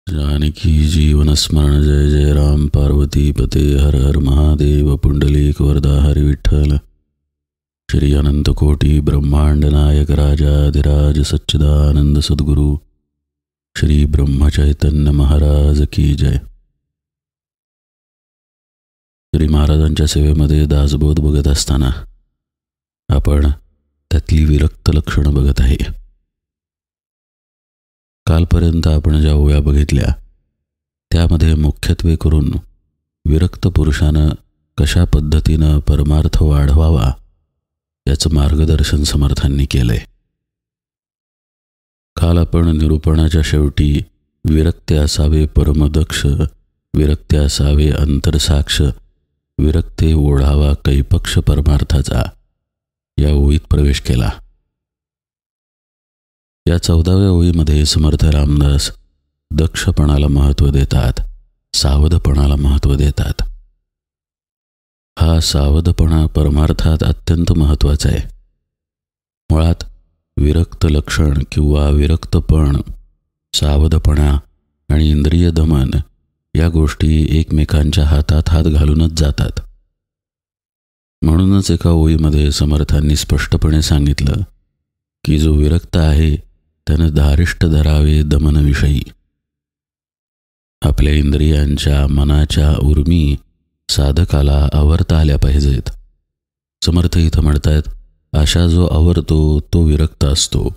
जानकी जीवन स्मरण जय जय राम पार्वती पते हर हर महादेव पुंडलिक वरदा हरि विठ्ठल श्री अनंत कोटि ब्रह्मांड नायक राजाधिराज सच्चिदानंद सद्गुरु श्री ब्रह्म चैतन्य महाराज की जय। श्री महाराजांच्या सेवेमध्ये दासबोध बघत असताना आपण त्यातली विरक्त लक्षणं बघत आहे। कालपर्यंत आपण ज्या ओव्या बघितल्या त्यामध्ये मुख्यत्वे करून विरक्त पुरुषानं कशा पद्धतीनं परमार्थ वाढवावा याचं मार्गदर्शन समर्थांनी केलंय। काल आपण निरूपणाच्या शेवटी विरक्ते असावे परमदक्ष, विरक्ते असावे अंतरसाक्ष, विरक्ते ओढावा कैपक्ष परमार्थाचा या ओळीत प्रवेश केला। या 14व्या ओळीमध्ये समर्थ रामदास दक्षपणाला महत्त्व देतात, सावधपणाला महत्त्व देतात। हा सावधपणा परमार्थात अत्यंत महत्त्वाचा आहे। मुळात विरक्त लक्षण किंवा विरक्तपण, सावधपणा आणि इंद्रिय दमन या गोष्टी एकमेकांच्या हातात हात घालूनच जातात। म्हणूनच एका ओळीमध्ये समर्थांनी स्पष्टपणे सांगितलं की जो विरक्त आहे त्यानं धारिष्ट धरावे दमनविषयी। आपल्या इंद्रियांच्या मनाच्या उर्मी साधकाला आवर्ता आल्या पाहिजेत। समर्थ इथं म्हणतात अशा जो आवरतो तो विरक्त असतो।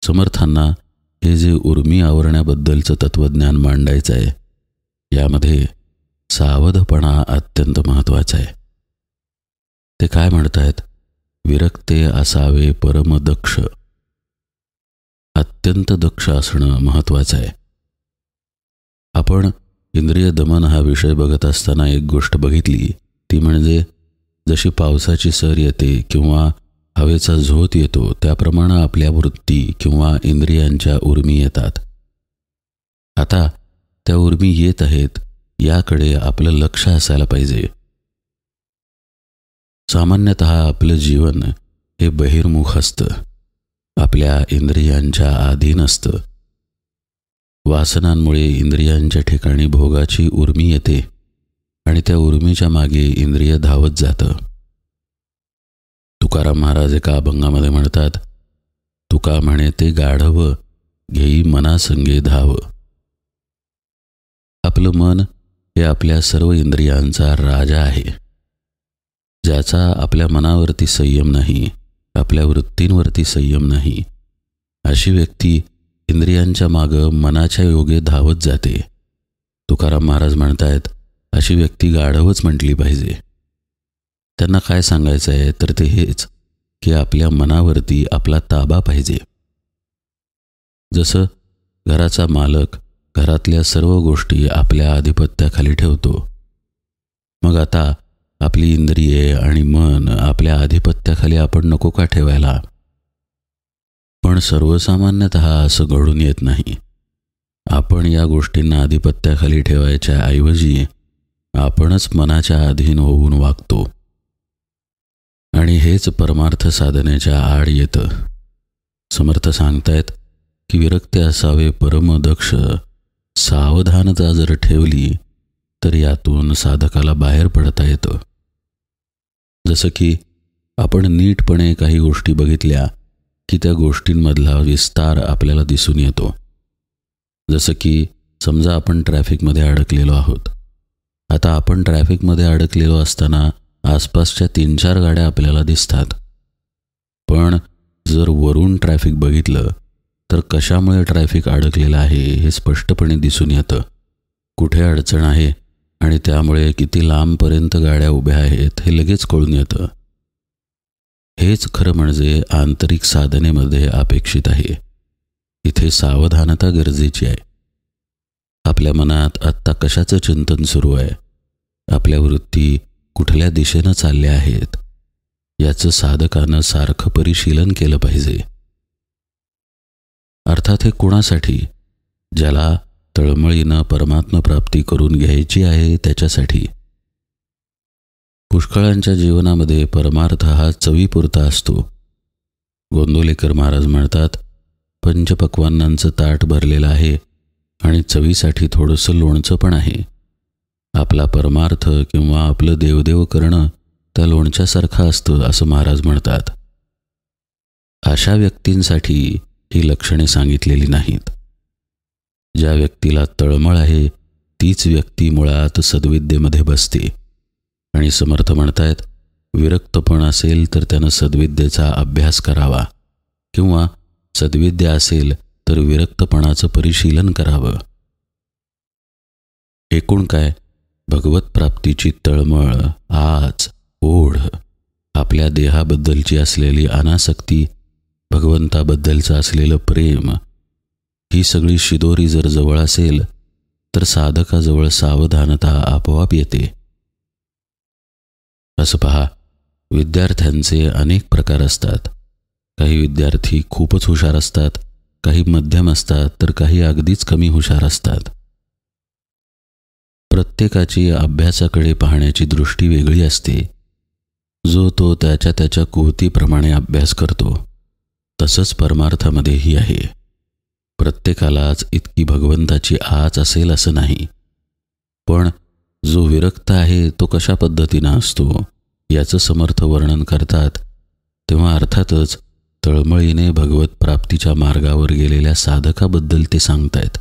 समर्थांना हे जे उर्मी आवरण्याबद्दलचं तत्वज्ञान मांडायचं आहे यामध्ये सावधपणा अत्यंत महत्त्वाचा आहे। ते काय म्हणतात? विरक्ते असावे परमदक्ष, अत्यंत दक्ष असणं महत्त्वाचं आहे। आपण इंद्रिय दमन हा विषय बघत असताना एक गोष्ट बघितली, ती म्हणजे जशी पावसाची सर येते किंवा हवेचा झोत येतो त्याप्रमाणे आपल्या वृत्ती किंवा इंद्रियांच्या उर्मी येतात। आता त्या उर्मी येत आहेत याकडे आपलं लक्ष असायला पाहिजे। सामान्यतः आपलं जीवन हे बहिर्मुख असतं, आपल्या इंद्रियांच्या अधीन असतं। वासनांमुळे इंद्रियांच्या ठिकाणी भोगाची उर्मी येते आणि त्या उर्मीच्या मागे इंद्रिय धावत जातं। तुकाराम महाराज एका अभंगामध्ये म्हणतात, तुका म्हणे ते गाढव घेई मनासंगे धाव। आपलं मन हे आपल्या सर्व इंद्रियांचा राजा आहे। ज्याचा आपल्या मनावरती संयम नाही, आपल्या वृत्तींवरती संयम नाही, अशी व्यक्ती इंद्रियांच्या मागं मनाच्या योगे धावत जाते। तुकाराम महाराज म्हणतात अशी व्यक्ती गाढवच म्हटली पाहिजे। त्यांना काय सांगायचं आहे तर ते हेच की आपल्या मनावरती आपला ताबा पाहिजे। जसं घराचा मालक घरातल्या सर्व गोष्टी आपल्या आधिपत्याखाली ठेवतो, मग आता आपली इंद्रिये आणि मन आपल्या आधिपत्याखाली आपण नको का ठेवायला? पण सर्वसामान्यतः असं घडून येत नाही। आपण या गोष्टींना आधिपत्याखाली ठेवायच्या ऐवजी आपणच मनाच्या अधीन होऊन वागतो आणि हेच परमार्थ साधनेच्या आड येतं। समर्थ सांगतायत की विरक्ते असावे परमदक्ष, सावधानता जर ठेवली तर यातून साधकाला बाहेर पडता येतं। जसं की आपण नीटपणे काही गोष्टी बघितल्या की त्या गोष्टींमधला विस्तार आपल्याला दिसून येतो। जसं की समजा आपण ट्रॅफिकमध्ये अडकलेलो आहोत। आता आपण ट्रॅफिकमध्ये अडकलेलो असताना आसपासच्या 3-4 गाड्या आपल्याला दिसतात, पण जर वरून ट्रॅफिक बघितलं तर कशामुळे ट्रॅफिक अडकलेलं आहे हे स्पष्टपणे दिसून येतं। कुठे अडचण आहे आणि त्यामुळे किती लांबपर्यंत गाड्या उभ्या आहेत हे लगेच कळून येतं। हेच खरं म्हणजे आंतरिक साधनेमध्ये अपेक्षित आहे। इथे सावधानता गरजेची आहे। आपल्या मनात आत्ता कशाचं चिंतन सुरू आहे, आपल्या वृत्ती कुठल्या दिशेनं चालल्या आहेत याचं साधकानं सारखं परिशीलन केलं पाहिजे। अर्थात हे कुणासाठी? ज्याला तळमळीनं परमात्मा प्राप्ती करून घ्यायची आहे त्याच्यासाठी। पुष्कळांच्या जीवनामध्ये परमार्थ हा चवीपुरता असतो। गोंदवलेकर महाराज म्हणतात, पंचपक्वान्नांचं ताट भरलेलं आहे आणि चवीसाठी थोडंसं लोणचं पण आहे. आपला परमार्थ किंवा आपलं देवदेव करणं त्या लोणच्यासारखं असतं असं महाराज म्हणतात. अशा व्यक्तींसाठी ही लक्षणे सांगितलेली नाहीत. ज्या व्यक्तीला तळमळ आहे तीच व्यक्ती मुळात सद्विद्येमध्ये बसते. आणि समर्थ म्हणतायत, विरक्तपण असेल तर त्यानं सद्विद्येचा अभ्यास करावा किंवा सद्विद्या असेल तर विरक्तपणाचं परिशीलन करावं. एकूण काय, भगवत प्राप्तीची तळमळ, आच, ओढ, आपल्या देहाबद्दलची असलेली अनासक्ती, भगवंताबद्दलचं असलेलं प्रेम, ही सगळी शिदोरी जर जवळ असेल तर साधकाजवळ सावधानता आपोआप येते. असं पहा, विद्यार्थ्यांचे अनेक प्रकार असतात. काही विद्यार्थी खूपच हुशार असतात, काही मध्यम असतात, तर काही अगदीच कमी हुशार असतात. प्रत्येकाची अभ्यासाकडे पाहण्याची दृष्टी वेगळी असते. जो तो त्याच्या त्याच्या कुवतीप्रमाणे अभ्यास करतो. तसंच परमार्थामध्येही आहे. प्रत्येकालाच इतकी भगवंताची आच असेल असं नाही. पण जो विरक्त आहे तो कशा पद्धतीनं असतो याचं समर्थ वर्णन करतात. तेव्हा अर्थातच तळमळीने भगवत प्राप्तीच्या मार्गावर गेलेल्या साधकाबद्दल ते सांगतायत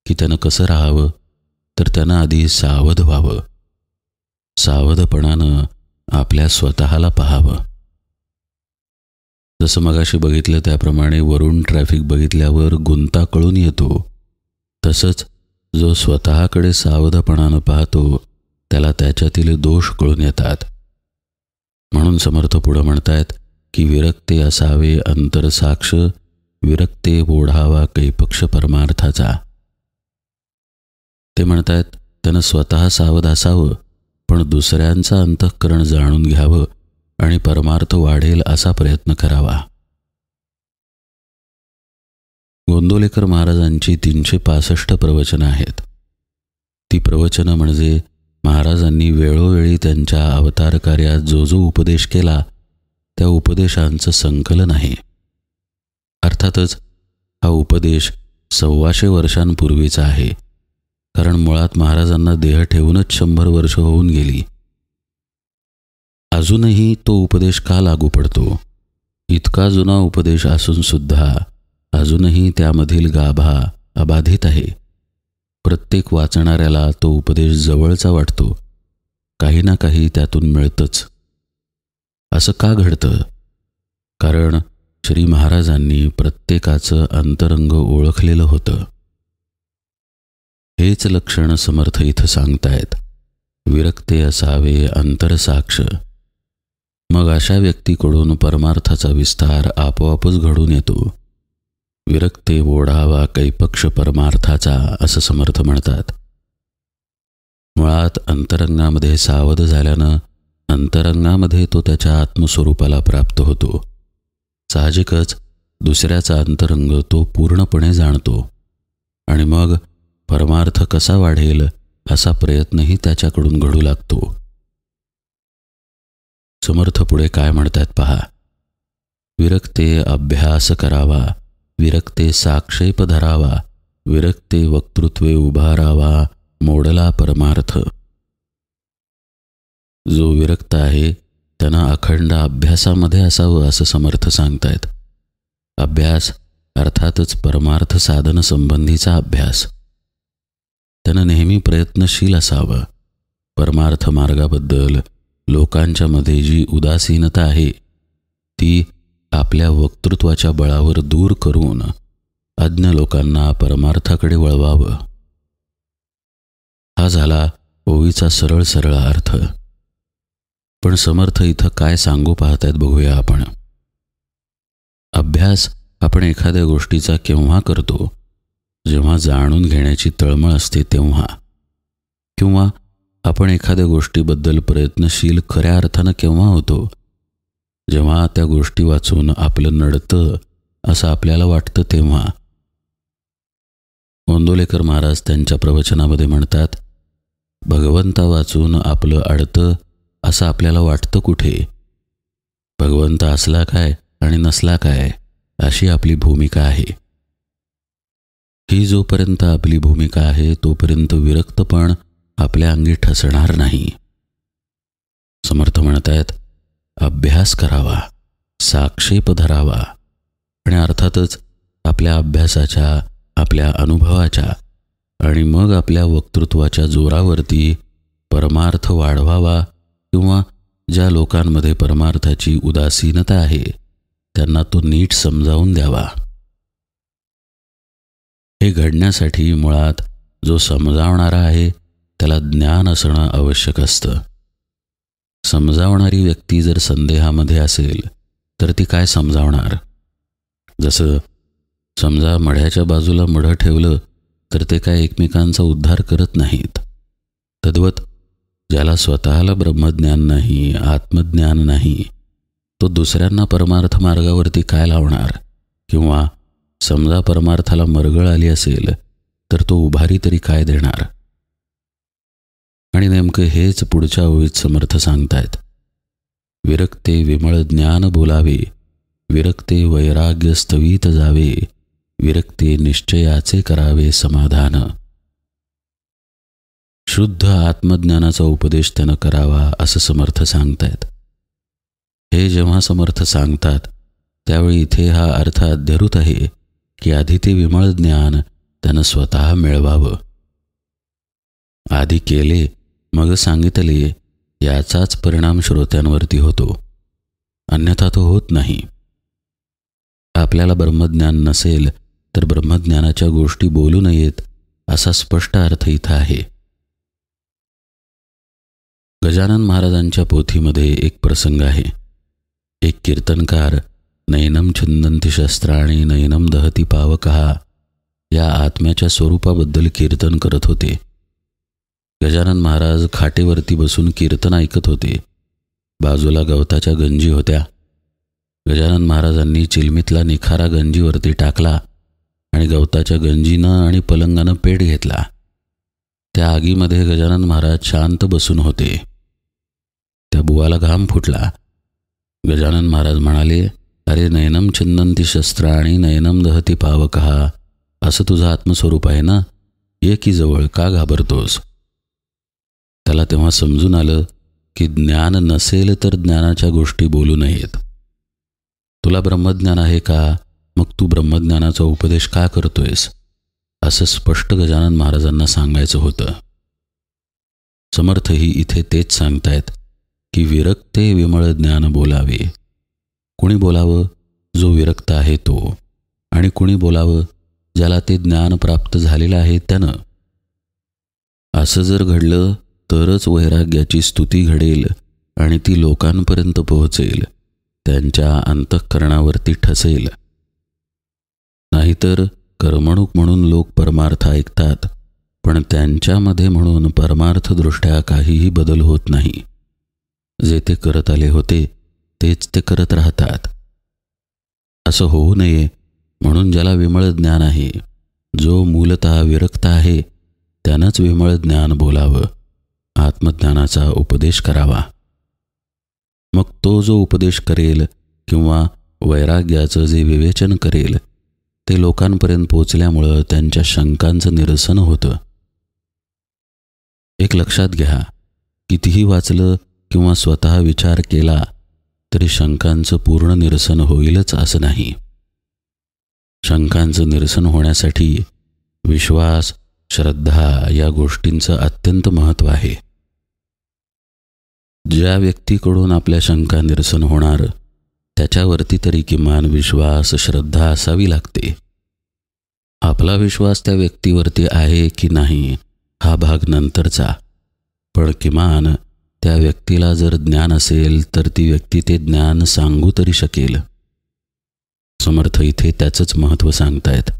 की त्यानं कसं राहावं, तर त्यानं आधी सावध व्हावं. सावधपणानं आपल्या स्वतःला पाहावं. जसं मगाशी बघितलं त्याप्रमाणे वरून ट्रॅफिक बघितल्यावर गुंता कळून येतो, तसंच जो स्वतःकडे सावधपणानं पाहतो त्याला त्याच्यातील दोष कळून येतात. म्हणून समर्थ पुढं म्हणतायत की विरक्ते असावे अंतरसाक्ष, विरक्ते ओढावा कैपक्ष परमार्थाचा. ते म्हणतायत त्यानं स्वतः सावध असावं, पण दुसऱ्यांचं अंतःकरण जाणून घ्यावं आणि परमार्थ वाढेल असा प्रयत्न करावा. गोंदवलेकर महाराजांची 365 प्रवचनं आहेत. ती प्रवचनं म्हणजे महाराजांनी वेळोवेळी त्यांच्या अवतार कार्यात जो जो उपदेश केला त्या उपदेशांचं संकलन आहे. अर्थातच हा उपदेश 125 वर्षांपूर्वीचा आहे, कारण मुळात महाराजांना देह ठेवूनच 100 वर्ष होऊन गेली. अजूनही तो उपदेश का लागू पडतो? इतका जुना उपदेश असून सुद्धा अजूनही त्यामधील गाभा अबाधित आहे. प्रत्येक वाचणाऱ्याला तो उपदेश जवळचा वाटतो. काही ना काही त्यातून मिळतंच. असं का घडतं? कारण श्री महाराजांनी प्रत्येकाचं अंतरंग ओळखलेलं होतं. हेच लक्षण समर्थ इथं सांगतायत. विरक्ते असावे अंतरसाक्ष. मग अशा व्यक्तीकडून परमार्थाचा विस्तार आपोआपच घडून येतो. विरक्ते ओढावा कैपक्ष परमार्थाचा असं समर्थ म्हणतात. मुळात अंतरंगामध्ये सावध झाल्यानं अंतरंगामध्ये तो त्याच्या आत्मस्वरूपाला प्राप्त होतो. साहजिकच दुसऱ्याचा अंतरंग तो पूर्णपणे जाणतो आणि मग परमार्थ कसा वाढेल असा प्रयत्नही त्याच्याकडून घडू लागतो. समर्थ पुढे काय म्हणतात पहा. विरक्ते अभ्यास करावा, विरक्ते साक्षेप धरावा, विरक्ते वक्तृत्वे उभारावा, मोडला परमार्थ. जो विरक्त आहे त्यानं अखंड अभ्यासामध्ये असावं असं समर्थ सांगतायत. अभ्यास अर्थातच परमार्थ साधन संबंधीचा अभ्यास. त्यानं नेहमी प्रयत्नशील असावं. परमार्थ मार्गाबद्दल लोकांच्या मध्ये जी उदासीनता आहे ती आपल्या वक्तृत्वाच्या बळावर दूर करून अज्ञ लोकांना परमार्थाकडे वळवावं. हा झाला ओवीचा सरळ सरळ अर्थ. पण समर्थ इथं काय सांगू पाहतायत बघूया आपण. अभ्यास आपण एखाद्या गोष्टीचा केव्हा करतो? जेव्हा जाणून घेण्याची तळमळ असते तेव्हा. किंवा आपण एखाद्या गोष्टीबद्दल प्रयत्नशील खऱ्या अर्थानं केव्हा होतो? जेव्हा त्या गोष्टी वाचून आपलं नडतं असं आपल्याला वाटतं तेव्हा. गोंदवलेकर महाराज त्यांच्या प्रवचनामध्ये म्हणतात, भगवंता वाचून आपलं अडतं असं आपल्याला वाटतं कुठे? भगवंत असला काय आणि नसला काय अशी आपली भूमिका आहे. ही जोपर्यंत आपली भूमिका आहे तोपर्यंत विरक्तपण आपल्या अंगी ठसणार नाही. समर्थ म्हणतायत, अभ्यास करावा, साक्षेप धरावा आणि अर्थातच आपल्या अभ्यासाच्या, आपल्या अनुभवाच्या आणि मग आपल्या वक्तृत्वाच्या जोरावरती परमार्थ वाढवावा किंवा ज्या लोकांमध्ये परमार्थाची उदासीनता आहे त्यांना तो नीट समजावून द्यावा. हे घडण्यासाठी मुळात जो समजावणारा आहे त्याला ज्ञान असणं आवश्यक असतं. समजावणारी व्यक्ती जर संदेहामध्ये असेल तर ती काय समजावणार? जसं समजा मढ्याच्या बाजूला मढं ठेवलं तर ते काय एकमेकांचा उद्धार करत नाहीत. तद्वत ज्याला स्वतःला ब्रह्मज्ञान नाही, आत्मज्ञान नाही, तो दुसऱ्यांना परमार्थ मार्गावरती काय लावणार? किंवा समजा परमार्थाला मरगळ आली असेल तर तो उभारी तरी काय देणार? आणि नेमकं हेच पुढच्या ओळीत समर्थ सांगतायत. विरक्ते विमळ ज्ञान बोलावे, विरक्ते वैराग्य स्तवीत जावे, विरक्ते निश्चयाचे करावे समाधान. शुद्ध आत्मज्ञानाचा उपदेश त्यानं करावा असं समर्थ सांगतायत. हे जेव्हा समर्थ सांगतात त्यावेळी इथे हा अर्थ अध्यरूत आहे की आधी ते विमळ ज्ञान त्यानं स्वतः मिळवावं. आधी केले मग सांगितले याचाच परिणाम श्रोत्यांवरती होतो, अन्यथा तो होत नाही. आपल्याला ब्रह्मज्ञान नसेल तर ब्रह्मज्ञानाच्या गोष्टी बोलू नयेत असा स्पष्ट अर्थ इथं आहे. गजानन महाराजांच्या पोथीमध्ये एक प्रसंग आहे. एक कीर्तनकार नैनम छिंदन्ति शस्त्राणि नैनम दहती पावकः या आत्म्याच्या स्वरूपाबद्दल कीर्तन करत होते. गजानन महाराज खाटेवरती बसून कीर्तन ऐकत होते. बाजूला गवताच्या गंजी होत्या. गजानन महाराजांनी चिलमीतला निखारा गंजीवरती टाकला आणि गवताच्या गंजीनं आणि पलंगानं पेट घेतला. त्या आगीमध्ये गजानन महाराज शांत बसून होते. त्या बुवाला घाम फुटला. गजानन महाराज म्हणाले, अरे नयनम छिंदन्ति शस्त्राणि नयनम दहती पावकः, असं तुझं आत्मस्वरूप आहे ना, ये की जवळ, का घाबरतोस? त्याला तेव्हा समजून आलं की ज्ञान नसेल तर ज्ञानाच्या गोष्टी बोलू नयेत. तुला ब्रह्मज्ञान आहे का? मग तू ब्रह्मज्ञानाचा उपदेश का करतोयस? असं स्पष्ट गजानन महाराजांना सांगायचं होतं. समर्थही इथे तेच सांगतायत की विरक्ते विमळ ज्ञान बोलावे. कुणी बोलावं? जो विरक्त आहे तो. आणि कुणी बोलावं? ज्याला ते ज्ञान प्राप्त झालेलं आहे त्यानं. असं जर घडलं तरच वैराग्याची स्तुती घडेल आणि ती लोकांपर्यंत पोहोचेल, त्यांच्या अंतःकरणावरती ठसेल. नाहीतर कर्मणूक म्हणून लोक परमार्थ ऐकतात, पण त्यांच्यामध्ये म्हणून परमार्थदृष्ट्या काहीही बदल होत नाही. जे ते करत आले होते तेच ते करत राहतात. असं होऊ नये म्हणून ज्याला विमळ ज्ञान आहे, जो मूलतः विरक्त आहे, त्यानंच विमळ ज्ञान बोलावं, आत्मज्ञानाचा उपदेश करावा. मग तो जो उपदेश करेल किंवा वैराग्याचं जे विवेचन करेल ते लोकांपर्यंत पोचल्यामुळं त्यांच्या शंकांचं निरसन होतं. एक लक्षात घ्या, कितीही वाचलं किंवा स्वतः विचार केला तरी शंकांचं पूर्ण निरसन होईलच असं नाही. शंकांचं निरसन होण्यासाठी विश्वास, श्रद्धा या गोष्टींचं अत्यंत महत्त्व आहे. ज्या व्यक्तीकडून आपल्या शंका निरसन होणार त्याच्यावरती तरी किमान विश्वास, श्रद्धा असावी लागते. आपला विश्वास त्या व्यक्तीवरती आहे की नाही हा भाग नंतरचा, पण किमान त्या व्यक्तीला जर ज्ञान असेल तर ती व्यक्ती ते ज्ञान सांगू तरी शकेल. समर्थ इथे त्याचंच महत्त्व सांगतायत.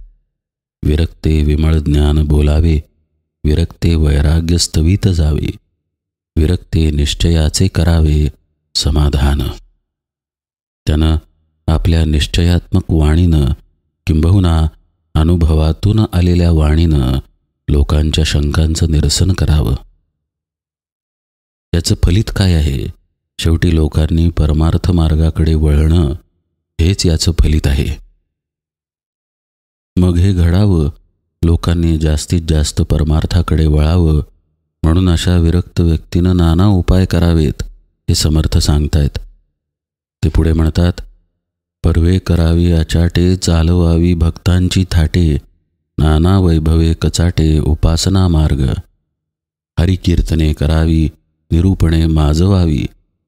विरक्ते विमळ ज्ञान बोलावे, विरक्ते वैराग्य स्तवीत जावे, विरक्ते निश्चयाचे करावे समाधान. त्यानं आपल्या निश्चयात्मक वाणीनं किंबहुना अनुभवातून आलेल्या वाणीनं लोकांच्या शंकांचं निरसन करावं. याचं फलित काय आहे? शेवटी लोकांनी परमार्थ मार्गाकडे वळणं हेच याचं फलित आहे. मग हे घडावं लोकांनी जास्तीत जास्त परमार्थाकडे वळावं म्हणून अशा विरक्त व्यक्तीनं नाना उपाय करावेत हे समर्थ सांगतायत. ते पुढे म्हणतात, पर्वे करावी अचाटे चालवावी भक्तांची थाटे, नाना वैभवे कचाटे उपासना मार्ग. हरिकीर्तने करावी निरूपणे माजवावी,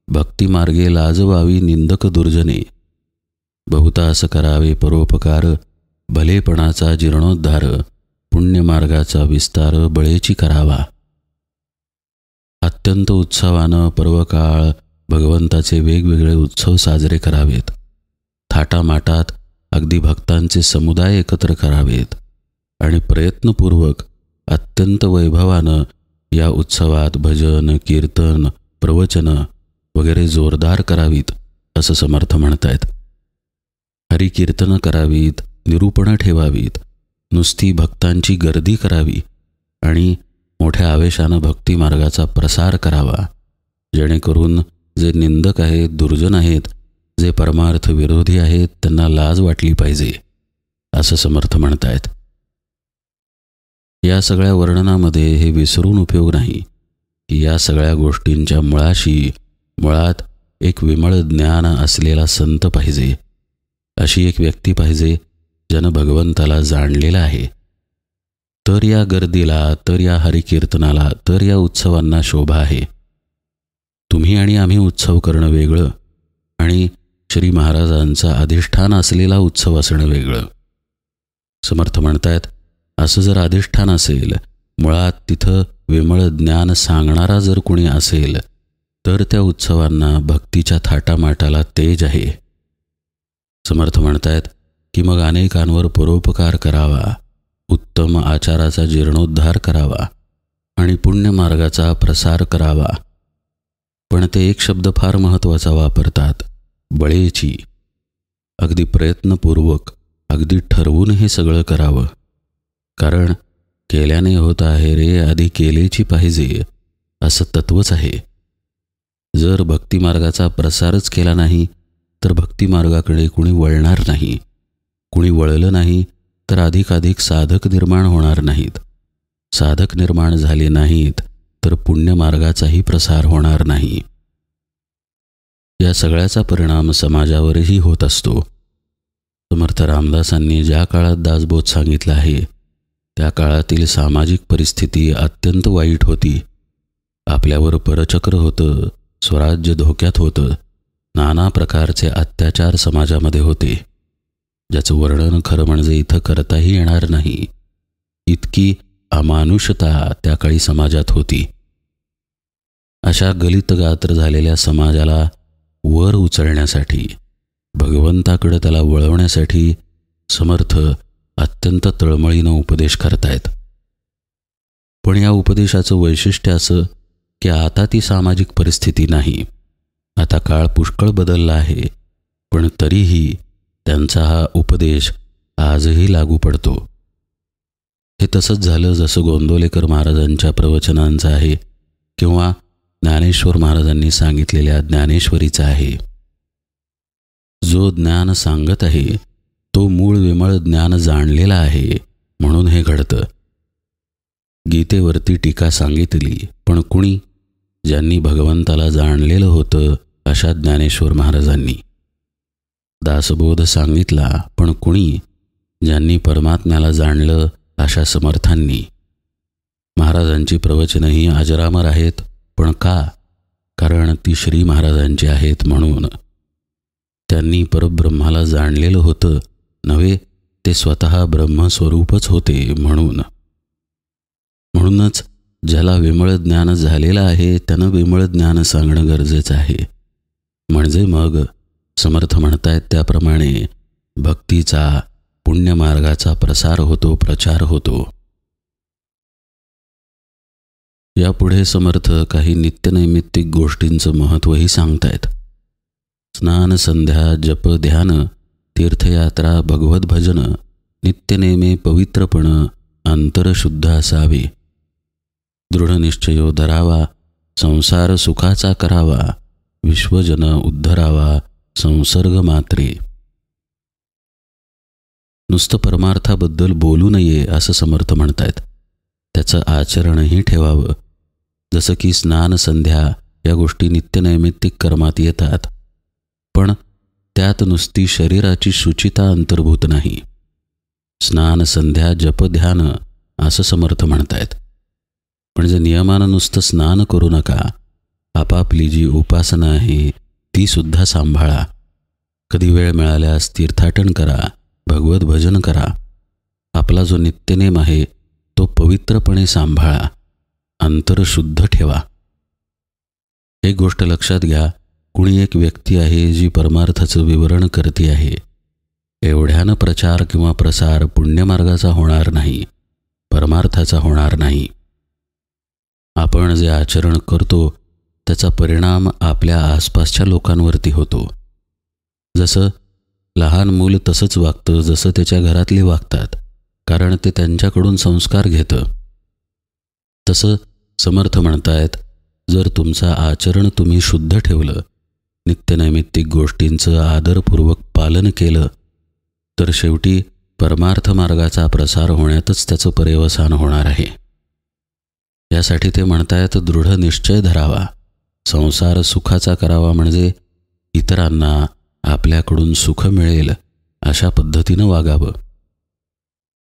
भक्तिमार्गे लाजवावी निंदक दुर्जने. बहुतास करावे परोपकार, भलेपणाचा जीर्णोद्धार, पुण्यमार्गाचा विस्तार बळेची करावा. अत्यंत उत्सवानं पर्वकाळ भगवंताचे वेगवेगळे उत्सव साजरे करावेत. थाटामाटात अगदी भक्तांचे समुदाय एकत्र करावेत आणि प्रयत्नपूर्वक अत्यंत वैभवानं या उत्सवात भजन, कीर्तन, प्रवचन वगैरे जोरदार करावीत असं समर्थ म्हणतायत. हरिकीर्तनं करावीत, निरूपणं ठेवावीत, नुसती भक्तांची गर्दी करावी आणि मोठ्या आवेशानं भक्तिमार्गाचा प्रसार करावा, जेणेकरून जे निंदक आहेत, दुर्जन आहेत, जे परमार्थ विरोधी आहेत, त्यांना लाज वाटली पाहिजे असं समर्थ म्हणतायत. या सगळ्या वर्णनामध्ये हे विसरून उपयोग नाही की या सगळ्या गोष्टींच्या मुळात एक विमळ ज्ञान असलेला संत पाहिजे. अशी एक व्यक्ती पाहिजे ज्यानं भगवंताला जाणलेलं आहे. तर या गर्दीला, तर या हरिकीर्तनाला, तर या उत्सवांना शोभा आहे. तुम्ही आणि आम्ही उत्सव करणं वेगळं आणि श्री महाराजांचं अधिष्ठान असलेला उत्सव असणं वेगळं. समर्थ म्हणतायत, असं जर अधिष्ठान असेल, मुळात तिथं विमळ ज्ञान सांगणारा जर कोणी असेल, तर त्या उत्सवांना, भक्तीच्या थाटामाटाला तेज आहे. समर्थ म्हणतायत की मग अनेकांवर परोपकार करावा, उत्तम आचाराचा जीर्णोद्धार करावा आणि पुण्यमार्गाचा प्रसार करावा. पण ते एक शब्द फार महत्त्वाचा वापरतात, बळेची. अगदी प्रयत्नपूर्वक, अगदी ठरवून हे सगळं करावं. कारण केल्याने होत आहे रे, आधी केलेची पाहिजे असं तत्वच आहे. जर भक्तिमार्गाचा प्रसारच केला नाही तर भक्तिमार्गाकडे कुणी वळणार नाही. कुणी वळलं नाही तर अधिकाधिक साधक निर्माण होणार नाहीत. साधक निर्माण झाले नाहीत तर पुण्यमार्गाचाही प्रसार होणार नाही. या सगळ्याचा परिणाम समाजावरही होत असतो. समर्थ रामदासांनी ज्या काळात दासबोध सांगितला आहे त्या काळातील सामाजिक परिस्थिती अत्यंत वाईट होती. आपल्यावर परचक्र होतं, स्वराज्य धोक्यात होतं, नाना प्रकारचे अत्याचार समाजामध्ये होते, ज्याचं वर्णन खरं म्हणजे इथं करताही येणार नाही. इतकी अमानुषता त्या काळी समाजात होती. अशा गलित गात्र झालेल्या समाजाला वर उचलण्यासाठी, भगवंताकडे त्याला वळवण्यासाठी समर्थ अत्यंत तळमळीनं उपदेश करतायत. पण या उपदेशाचं वैशिष्ट्य असं की आता ती सामाजिक परिस्थिती नाही. आता काळ पुष्कळ बदलला आहे, पण तरीही त्यांचा हा उपदेश आजही लागू पडतो. हे तसंच झालं जसं गोंदवलेकर महाराजांच्या प्रवचनांचं आहे किंवा ज्ञानेश्वर महाराजांनी सांगितलेल्या ज्ञानेश्वरीचं आहे. जो ज्ञान सांगत आहे तो मूळ विमळ ज्ञान जाणलेला आहे, म्हणून हे घडतं. गीतेवरती टीका सांगितली, पण कुणी? ज्यांनी भगवंताला जाणलेलं होतं अशा ज्ञानेश्वर महाराजांनी. दासबोध सांगितला, पण कुणी? ज्यांनी परमात्म्याला जाणलं अशा समर्थांनी. महाराजांची प्रवचनंही अजरामर आहेत, पण का? कारण ती श्री महाराजांची आहेत म्हणून. त्यांनी परब्रह्माला जाणलेलं होतं नव्हे, ते स्वतः ब्रह्मस्वरूपच होते म्हणून. म्हणूनच ज्याला विमळ ज्ञान झालेलं आहे त्यानं विमळ ज्ञान सांगणं गरजेचं आहे. म्हणजे मग समर्थ म्हणतायत त्याप्रमाणे भक्तीचा, पुण्यमार्गाचा प्रसार होतो, प्रचार होतो. यापुढे समर्थ काही नित्यनैमित्तिक गोष्टींचं महत्त्वही सांगतायत. स्नान, संध्या, जप, ध्यान, तीर्थयात्रा, भगवत भजन, नित्यनेमे पवित्रपण, अंतरशुद्ध असावे. दृढनिश्चयो धरावा, संसार सुखाचा करावा, विश्वजन उद्धरावा संसर्ग मात्रे. नुसतं परमार्थाबद्दल बोलू नये असं समर्थ म्हणतायत. त्याचं आचरणही ठेवावं. जसं की स्नान संध्या या गोष्टी नित्यनैमित्तिक कर्मात येतात, पण त्यात नुसती शरीराची शुचिता अंतर्भूत नाही. स्नान संध्या जप ध्यान असं समर्थ म्हणतायत. म्हणजे नियमानं नुसतं स्नान करू नका, आपापली जी उपासना आहे ती सुद्धा सांभाळा. कधी वेळ मिळाल्यास तीर्थाटन करा, भगवत भजन करा. आपला जो नित्यनेम आहे तो पवित्रपणे सांभाळा, अंतर शुद्ध ठेवा. एक गोष्ट लक्षात घ्या, कुणी एक व्यक्ती आहे जी परमार्थाचं विवरण करते आहे. एवढ्यानं प्रचार किंवा प्रसार पुण्यमार्गाचा होणार नाही, परमार्थाचा होणार नाही. आपण जे आचरण करतो त्याचा परिणाम आपल्या आसपासच्या लोकांवरती होतो. जसं लहान मूल तसंच वागतं जसं त्याच्या घरातले वागतात, कारण ते त्यांच्याकडून संस्कार घेतं. तसं समर्थ म्हणतायत, जर तुमचं आचरण तुम्ही शुद्ध ठेवलं, नित्यनैमित्तिक गोष्टींचं आदरपूर्वक पालन केलं, तर शेवटी परमार्थ मार्गाचा प्रसार होण्यातच त्याचं पर्यवसान होणार आहे. यासाठी ते म्हणतायत, दृढ निश्चय धरावा, संसार सुखाचा करावा, म्हणजे इतरांना आपल्याकडून सुख मिळेल अशा पद्धतीनं वागावं.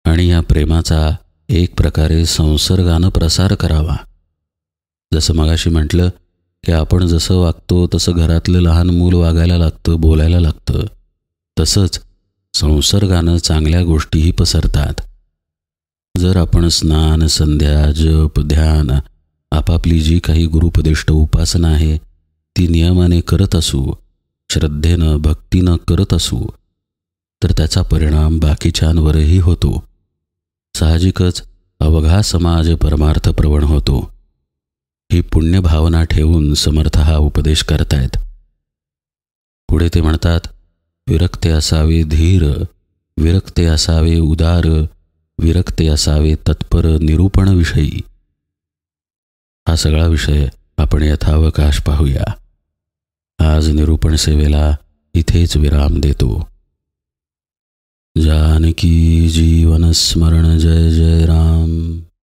आणि या प्रेमाचा एक प्रकारे संसर्गानं प्रसार करावा. जसं मगाशी म्हटलं की आपण जसं वागतो तसं घरातलं लहान मूल वागायला लागतं, बोलायला लागतं. तसंच संसर्गानं चांगल्या गोष्टीही पसरतात. जर आपण स्नान संध्या जप ध्यान आपापली जी काही गुरुपदिष्ट उपासना आहे ती नियमाने करत असू, श्रद्धेनं भक्तीनं करत असू, तर त्याचा परिणाम बाकीच्यांवरही होतो. साहजिकच अवघा समाज परमार्थप्रवण होतो. ही पुण्यभावना ठेवून समर्थ हा उपदेश करतायत. पुढे ते म्हणतात, विरक्ते असावे धीर, विरक्ते असावे उदार, विरक्ते असावे तत्पर निरूपणविषयी. हा सगळा विषय आपण यथावकाश पाहूया. आज निरूपण सेवेला इथेच विराम देतो. जानकी जीवन स्मरण जय जय राम.